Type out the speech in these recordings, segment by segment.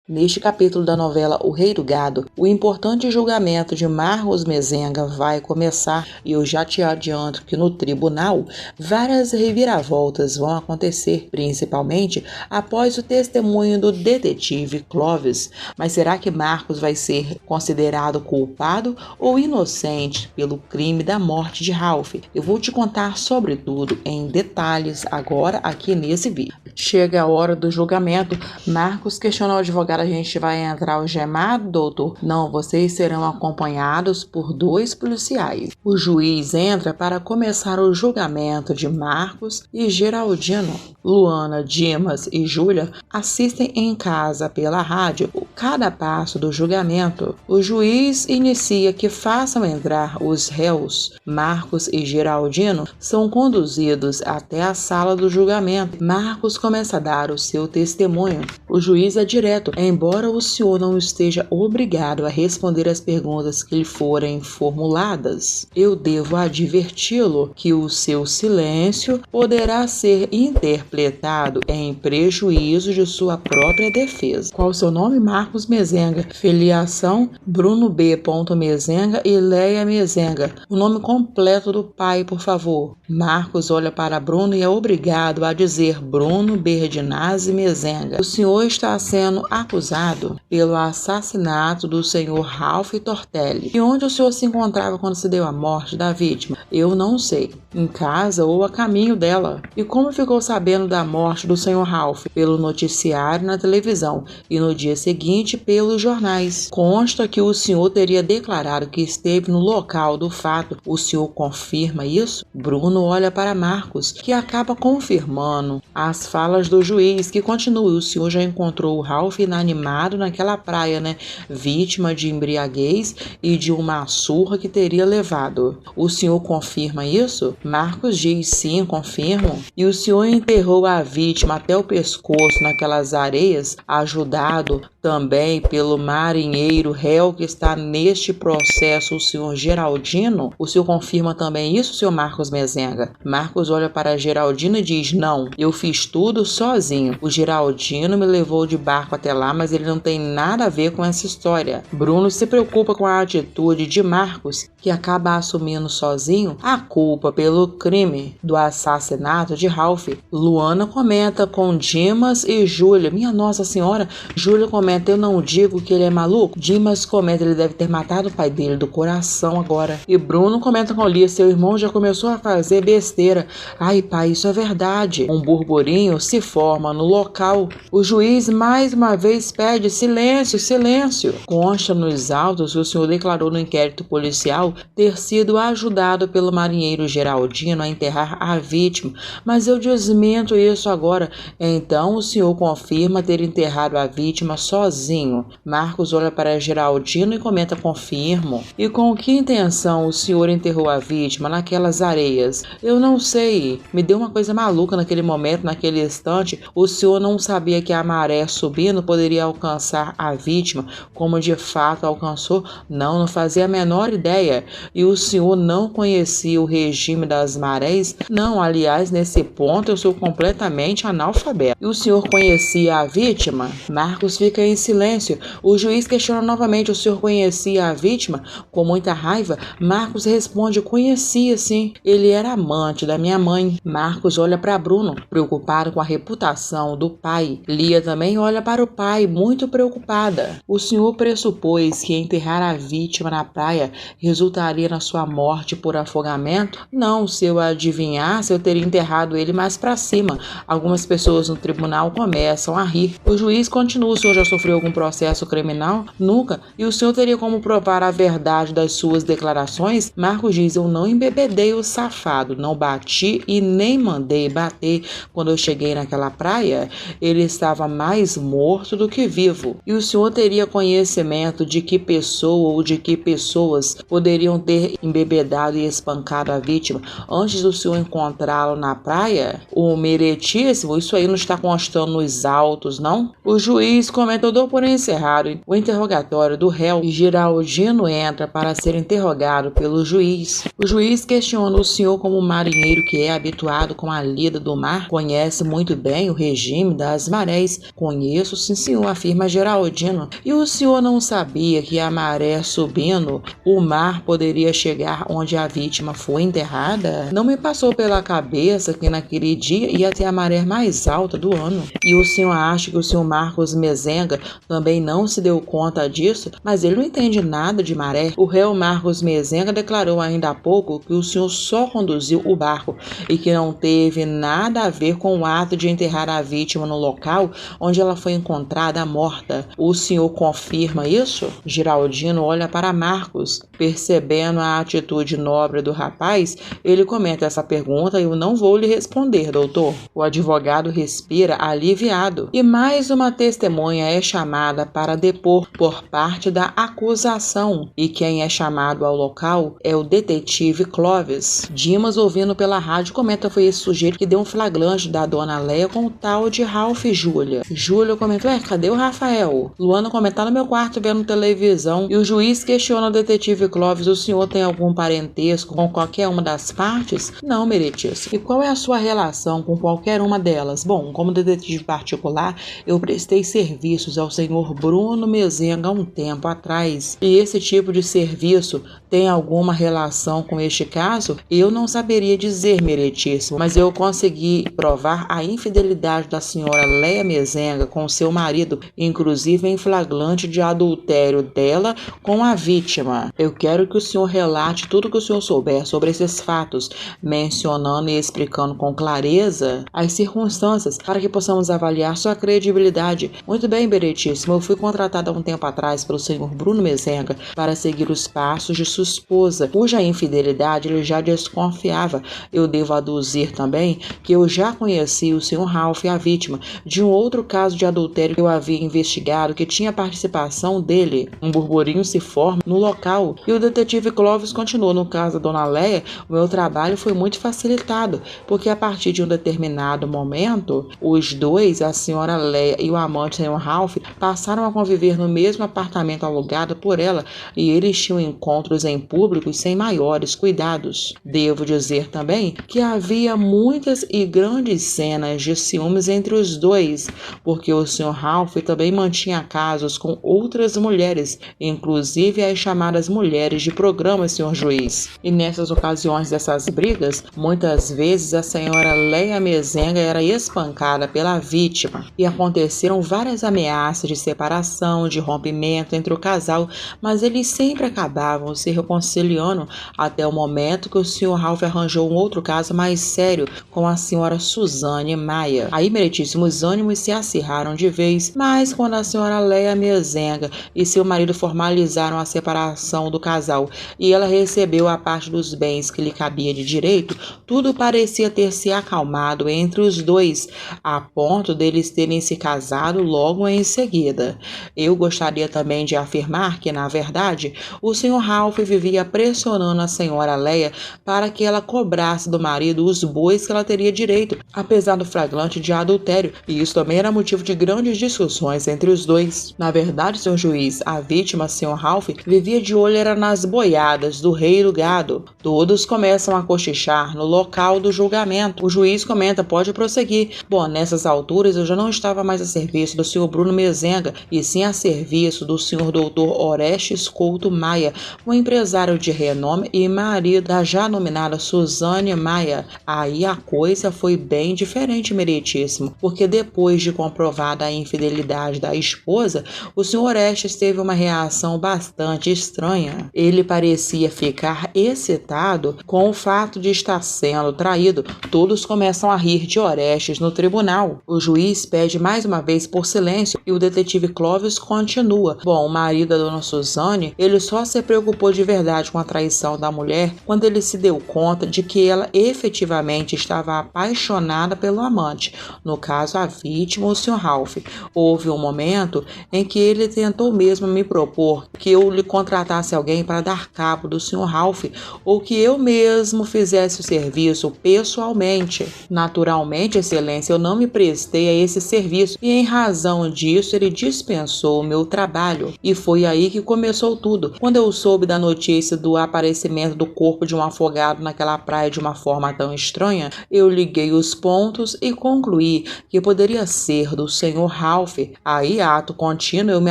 Neste capítulo da novela O Rei do Gado, o importante julgamento de Marcos Mezenga vai começar e eu já te adianto que no tribunal várias reviravoltas vão acontecer, principalmente após o testemunho do detetive Clovis. Mas será que Marcos vai ser considerado culpado ou inocente pelo crime da morte de Ralph? Eu vou te contar sobre tudo em detalhes agora aqui nesse vídeo. Chega a hora do julgamento. Marcos questiona o advogado: a gente vai entrar algemado, doutor? Não, vocês serão acompanhados por 2 policiais. O juiz entra para começar o julgamento de Marcos e Geraldino. Luana, Dimas e Júlia assistem em casa pela rádio cada passo do julgamento. O juiz inicia que façam entrar os réus. Marcos e Geraldino são conduzidos até a sala do julgamento. Marcos começa a dar o seu testemunho. O juiz é direto: embora o senhor não esteja obrigado a responder as perguntas que lhe forem formuladas, eu devo adverti-lo que o seu silêncio poderá ser interpretado em prejuízo de sua própria defesa. Qual o seu nome? Marcos Mezenga. Filiação: Bruno B. Mezenga e Leia Mezenga. O nome completo do pai, por favor. Marcos olha para Bruno e é obrigado a dizer Bruno Berdinazzi Mezenga. O senhor está sendo acusado pelo assassinato do senhor Ralph Tortelli. E onde o senhor se encontrava quando se deu a morte da vítima? Eu não sei. Em casa ou a caminho dela. E como ficou sabendo da morte do senhor Ralph? Pelo noticiário na televisão e no dia seguinte pelos jornais. Consta que o senhor teria declarado que esteve no local do fato. O senhor confirma isso? Bruno olha para Marcos, que acaba confirmando as falas do juiz, que continua: o senhor já encontrou o Ralph inanimado naquela praia, né? Vítima de embriaguez e de uma surra que teria levado. O senhor confirma isso? Marcos diz: sim, confirmo. E o senhor enterrou a vítima até o pescoço naquelas areias, ajudado também pelo marinheiro réu que está neste processo, o senhor Geraldino? O senhor confirma também isso, senhor Marcos Mezenga? Marcos olha para Geraldino e diz: não, eu fiz tudo sozinho. O Geraldino me levou de barco até lá, mas ele não tem nada a ver com essa história. Bruno se preocupa com a atitude de Marcos, que acaba assumindo sozinho a culpa pelo crime do assassinato de Ralph. Luana comenta com Dimas e Júlia: minha Nossa Senhora. Júlia comenta: eu não digo que ele é maluco. Dimas comenta: ele deve ter matado o pai dele do coração agora. E Bruno comenta com Lia: seu irmão já começou a fazer besteira. Ai, pai, isso é verdade. Um burburinho se forma no local. O juiz mais uma vez pede silêncio, silêncio. Consta nos autos que o senhor declarou no inquérito policial ter sido ajudado pelo marinheiro Geraldino a enterrar a vítima, mas eu desmento isso agora. Então o senhor confirma ter enterrado a vítima sozinho? Marcos olha para Geraldino e comenta: confirmo. E com que intenção o senhor enterrou a vítima naquelas areias? Eu não sei. Me deu uma coisa maluca naquele momento, naquele instante. O senhor não sabia que a maré subindo poderia alcançar a vítima, como de fato alcançou? Não, não fazia a menor ideia. E o senhor não conhecia o regime das marés? Não, aliás, nesse ponto eu sou completamente analfabeto. E o senhor conhecia a vítima? Marcos fica em silêncio. O juiz questiona novamente: o senhor conhecia a vítima? Com muita raiva, Marcos responde: conhecia sim. Ele era amante da minha mãe. Marcos olha para Bruno, preocupado com a reputação do pai. Lia também olha para o pai, muito preocupada. O senhor pressupôs que enterrar a vítima na praia resultaria na sua morte por afogamento? Não, se eu adivinhasse, eu teria enterrado ele mais para cima. Algumas pessoas no tribunal começam a rir. O juiz continua: o senhor já sofreu algum processo criminal? Nunca. E o senhor teria como provar a verdade das suas declarações? Marcos diz: eu não embebedei o safado, não bati e nem mandei bater. Quando eu cheguei naquela praia, ele estava mais morto do que vivo. E o senhor teria conhecimento de que pessoa ou de que pessoas poderiam ter embebedado e espancado a vítima antes do senhor encontrá-lo na praia? O meritíssimo, isso aí não está constando nos autos, não? O juiz comenta: Eu dou por encerrado o interrogatório do réu e Giraldino entra para ser interrogado pelo juiz. O juiz questiona o senhor como marinheiro que é habituado com a lida do mar, conhece muito bem o regime das marés. Conheço, sim senhor, afirma Giraldino. E o senhor não sabia que a maré subindo, o mar poderia chegar onde a vítima foi enterrada? Não me passou pela cabeça que naquele dia ia ter a maré mais alta do ano. E o senhor acha que o senhor Marcos Mezenga também não se deu conta disso? Mas ele não entende nada de maré. O réu Marcos Mezenga declarou ainda há pouco que o senhor só conduziu o barco e que não teve nada a ver com o ato de enterrar a vítima no local onde ela foi encontrada morta. O senhor confirma isso? Giraldino olha para Marcos. Percebendo a atitude nobre do rapaz, ele comenta essa pergunta e eu não vou lhe responder, doutor. O advogado respira aliviado. E mais uma testemunha é chamada para depor por parte da acusação. E quem é chamado ao local é o detetive Clóvis. Dimas, ouvindo pela rádio, comenta foi esse sujeito que deu um flagrante da dona Leia com o tal de Ralph e Júlia. Júlia comentou, cadê o Rafael? Luana comenta, no meu quarto vendo televisão. E o juiz questiona o detetive Clóvis, o senhor tem algum parentesco com qualquer uma das partes? Não, meritíssimo. E qual é a sua relação com qualquer uma delas? Bom, como detetive particular, eu prestei serviços ao senhor Bruno Mezenga há um tempo atrás. E esse tipo de serviço tem alguma relação com este caso? Eu não saberia dizer, meritíssimo, mas eu consegui provar a infidelidade da senhora Leia Mezenga com seu marido, inclusive em flagrante de adultério dela com a vítima. Eu quero que o senhor relate tudo que o senhor souber sobre esses fatos, mencionando e explicando com clareza as circunstâncias para que possamos avaliar sua credibilidade. Muito bem, meritíssimo, eu fui contratada há um tempo atrás pelo senhor Bruno Mezenga para seguir os passos de sua esposa, cuja infidelidade ele já desconfiava. Eu devo aduzir também que eu já conheci o senhor Ralph, a vítima, de um outro caso de adultério que eu havia investigado que tinha participação dele. Um burburinho se forma no local e o detetive Clóvis continuou. No caso da dona Leia, o meu trabalho foi muito facilitado, porque a partir de um determinado momento, os dois, a senhora Leia e o amante, o senhor Ralph, passaram a conviver no mesmo apartamento alugado por ela e eles tinham encontros em público sem maiores cuidados. Devo dizer também que havia muitas e grandes cenas de ciúmes entre os dois, porque o senhor Ralph também mantinha casos com outras mulheres, inclusive as chamadas mulheres de programa, senhor juiz. E nessas ocasiões dessas brigas, muitas vezes a senhora Leia Mezenga era espancada pela vítima e aconteceram várias ameaças de separação, de rompimento entre o casal, mas eles sempre acabavam se reconciliando até o momento que o senhor Ralph arranjou um outro caso mais sério com a senhora Suzane Maia. Aí, meritíssimo, os ânimos se acirraram de vez, mas quando a senhora Leia Mezenga e seu marido formalizaram a separação do casal e ela recebeu a parte dos bens que lhe cabia de direito, tudo parecia ter se acalmado entre os dois, a ponto deles terem se casado logo em seguida. Eu gostaria também de afirmar que, na verdade, o senhor Ralph vivia pressionando a senhora Leia para que ela cobrasse do marido os bois que ela teria direito, apesar do flagrante de adultério, e isso também era motivo de grandes discussões entre os dois. Na verdade, senhor juiz, a vítima, senhor Ralph, vivia de olho era nas boiadas do rei do gado. Todos começam a cochichar no local do julgamento. O juiz comenta, pode prosseguir. Bom, nessas alturas eu já não estava mais a serviço do senhor Bruno Mezenga, e sim a serviço do senhor doutor Orestes Couto Maia, um empresário de renome e marido da já nominada Suzane Maia. Aí a coisa foi bem diferente, meritíssimo, porque depois de comprovada a infidelidade da esposa, o senhor Orestes teve uma reação bastante estranha. Ele parecia ficar excitado com o fato de estar sendo traído. Todos começam a rir de Orestes no tribunal. O juiz pede mais uma vez por silêncio e o detetive Clóvis continua. Bom, o marido da dona Suzane, ele só se preocupou de verdade com a traição da mulher quando ele se deu conta de que ela efetivamente estava apaixonada pelo amante, no caso a vítima, o Sr. Ralph. Houve um momento em que ele tentou mesmo me propor que eu lhe contratasse alguém para dar cabo do Sr. Ralph, ou que eu mesmo fizesse o serviço pessoalmente. Naturalmente, excelência, eu não me prestei a esse serviço e em razão disso disso, ele dispensou o meu trabalho. E foi aí que começou tudo. Quando eu soube da notícia do aparecimento do corpo de um afogado naquela praia de uma forma tão estranha, eu liguei os pontos e concluí que poderia ser do Sr. Ralph. Aí, ato contínuo, eu me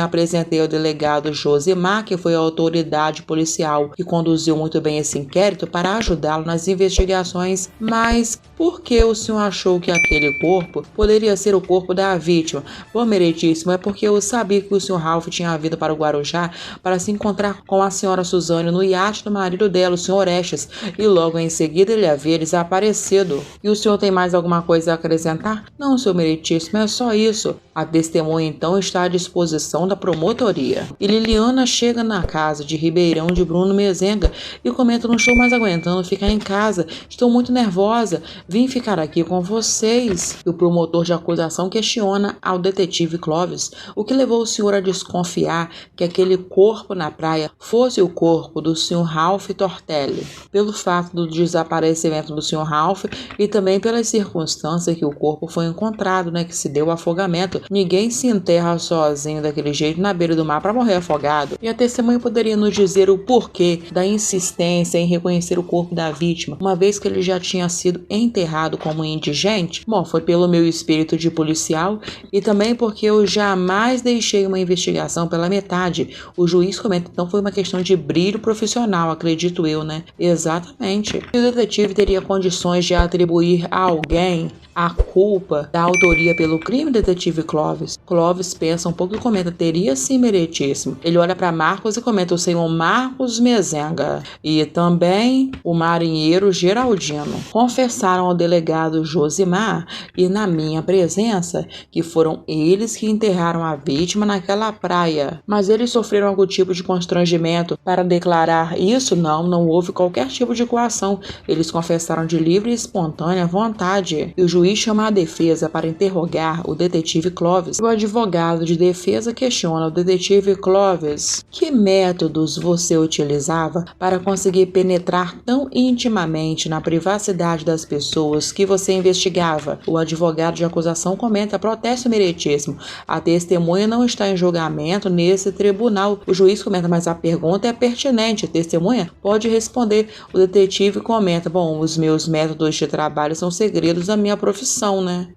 apresentei ao delegado Josimar, que foi a autoridade policial que conduziu muito bem esse inquérito, para ajudá-lo nas investigações. Mas por que o senhor achou que aquele corpo poderia ser o corpo da vítima? Bom, meritíssimo, é porque eu sabia que o Sr. Ralph tinha vindo para o Guarujá para se encontrar com a senhora Suzane no iate do marido dela, o Sr. Orestes, e logo em seguida ele havia desaparecido. E o senhor tem mais alguma coisa a acrescentar? Não, senhor meritíssimo, é só isso. A testemunha então está à disposição da promotoria. E Liliana chega na casa de Ribeirão de Bruno Mezenga e comenta: não estou mais aguentando ficar em casa, estou muito nervosa, vim ficar aqui com vocês. E o promotor de acusação questiona ao detetive Clovis o que levou o senhor a desconfiar que aquele corpo na praia fosse o corpo do Sr. Ralph Tortelli. Pelo fato do desaparecimento do Sr. Ralph e também pelas circunstâncias que o corpo foi encontrado, que se deu o afogamento. Ninguém se enterra sozinho daquele jeito na beira do mar para morrer afogado. E a testemunha poderia nos dizer o porquê da insistência em reconhecer o corpo da vítima, uma vez que ele já tinha sido enterrado como indigente? Bom, foi pelo meu espírito de policial e também porque eu jamais deixei uma investigação pela metade. O juiz comenta, então foi uma questão de brilho profissional, acredito eu, Exatamente. E o detetive teria condições de atribuir a alguém a culpa da autoria pelo crime, detetive Clovis? Clovis pensa um pouco e comenta: teria sim, meritíssimo. Ele olha para Marcos e comenta: o senhor Marcos Mezenga e também o marinheiro Geraldino confessaram ao delegado Josimar e na minha presença que foram eles que enterraram a vítima naquela praia. Mas eles sofreram algum tipo de constrangimento para declarar isso? Não houve qualquer tipo de coação. Eles confessaram de livre e espontânea vontade. E o juiz chama a defesa para interrogar o detetive Clovis. O advogado de defesa questiona o detetive Clovis: que métodos você utilizava para conseguir penetrar tão intimamente na privacidade das pessoas que você investigava? O advogado de acusação comenta: protesto meritíssimo, a testemunha não está em julgamento nesse tribunal. O juiz comenta: mas a pergunta é pertinente, a testemunha pode responder. O detetive comenta: bom, os meus métodos de trabalho são segredos da minha profissão,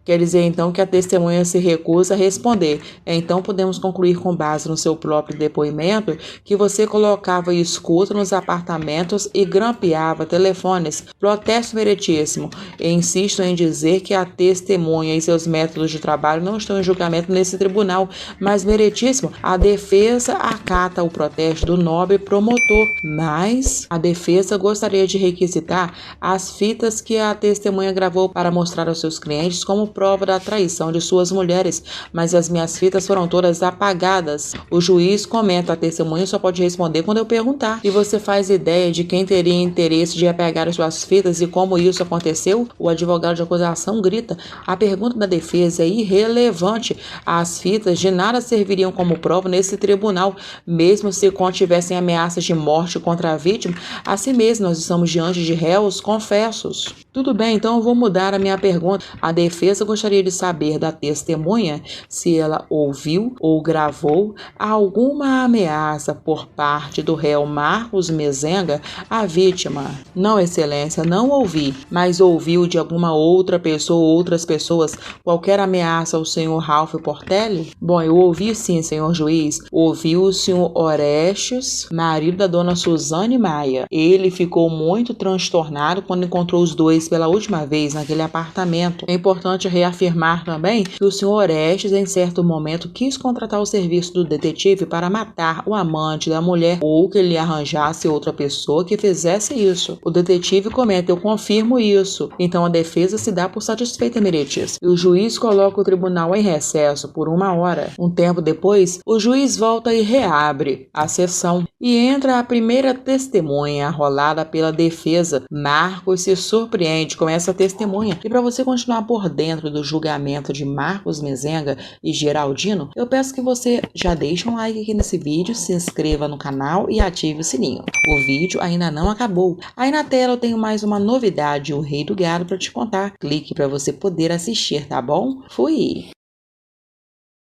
Quer dizer então que a testemunha se recusa a responder. Então podemos concluir com base no seu próprio depoimento que você colocava escuta nos apartamentos e grampeava telefones. Protesto meritíssimo. E insisto em dizer que a testemunha e seus métodos de trabalho não estão em julgamento nesse tribunal, mas meritíssimo, a defesa acata o protesto do nobre promotor, mas a defesa gostaria de requisitar as fitas que a testemunha gravou para mostrar aos seus clientes como prova da traição de suas mulheres, mas as minhas fitas foram todas apagadas. O juiz comenta: a testemunha só pode responder quando eu perguntar. E você faz ideia de quem teria interesse de apagar as suas fitas e como isso aconteceu? O advogado de acusação grita: a pergunta da defesa é irrelevante. As fitas de nada serviriam como prova nesse tribunal, mesmo se contivessem ameaças de morte contra a vítima. Assim mesmo, nós estamos diante de réus confessos. Tudo bem, então eu vou mudar a minha pergunta. A defesa gostaria de saber da testemunha se ela ouviu ou gravou alguma ameaça por parte do réu Marcos Mezenga à vítima. Não, excelência, não ouvi, mas ouviu de alguma outra pessoa ou outras pessoas qualquer ameaça ao senhor Ralph Tortelli? Bom, eu ouvi sim, senhor juiz. Ouvi o senhor Orestes, marido da dona Suzane Maia. Ele ficou muito transtornado quando encontrou os dois pela última vez naquele apartamento. É importante reafirmar também que o senhor Orestes, em certo momento, quis contratar o serviço do detetive para matar o amante da mulher ou que ele arranjasse outra pessoa que fizesse isso. O detetive comenta: eu confirmo isso. Então a defesa se dá por satisfeita, meritíssimo. E o juiz coloca o tribunal em recesso por 1 hora. Um tempo depois, o juiz volta e reabre a sessão. E entra a primeira testemunha, arrolada pela defesa. Marcos se surpreende com essa testemunha. E para você continuar por dentro do julgamento de Marcos Mezenga e Geraldino, eu peço que você já deixe um like aqui nesse vídeo, se inscreva no canal e ative o sininho. O vídeo ainda não acabou. Aí na tela eu tenho mais uma novidade, o Rei do Gado, para te contar. Clique para você poder assistir, tá bom? Fui!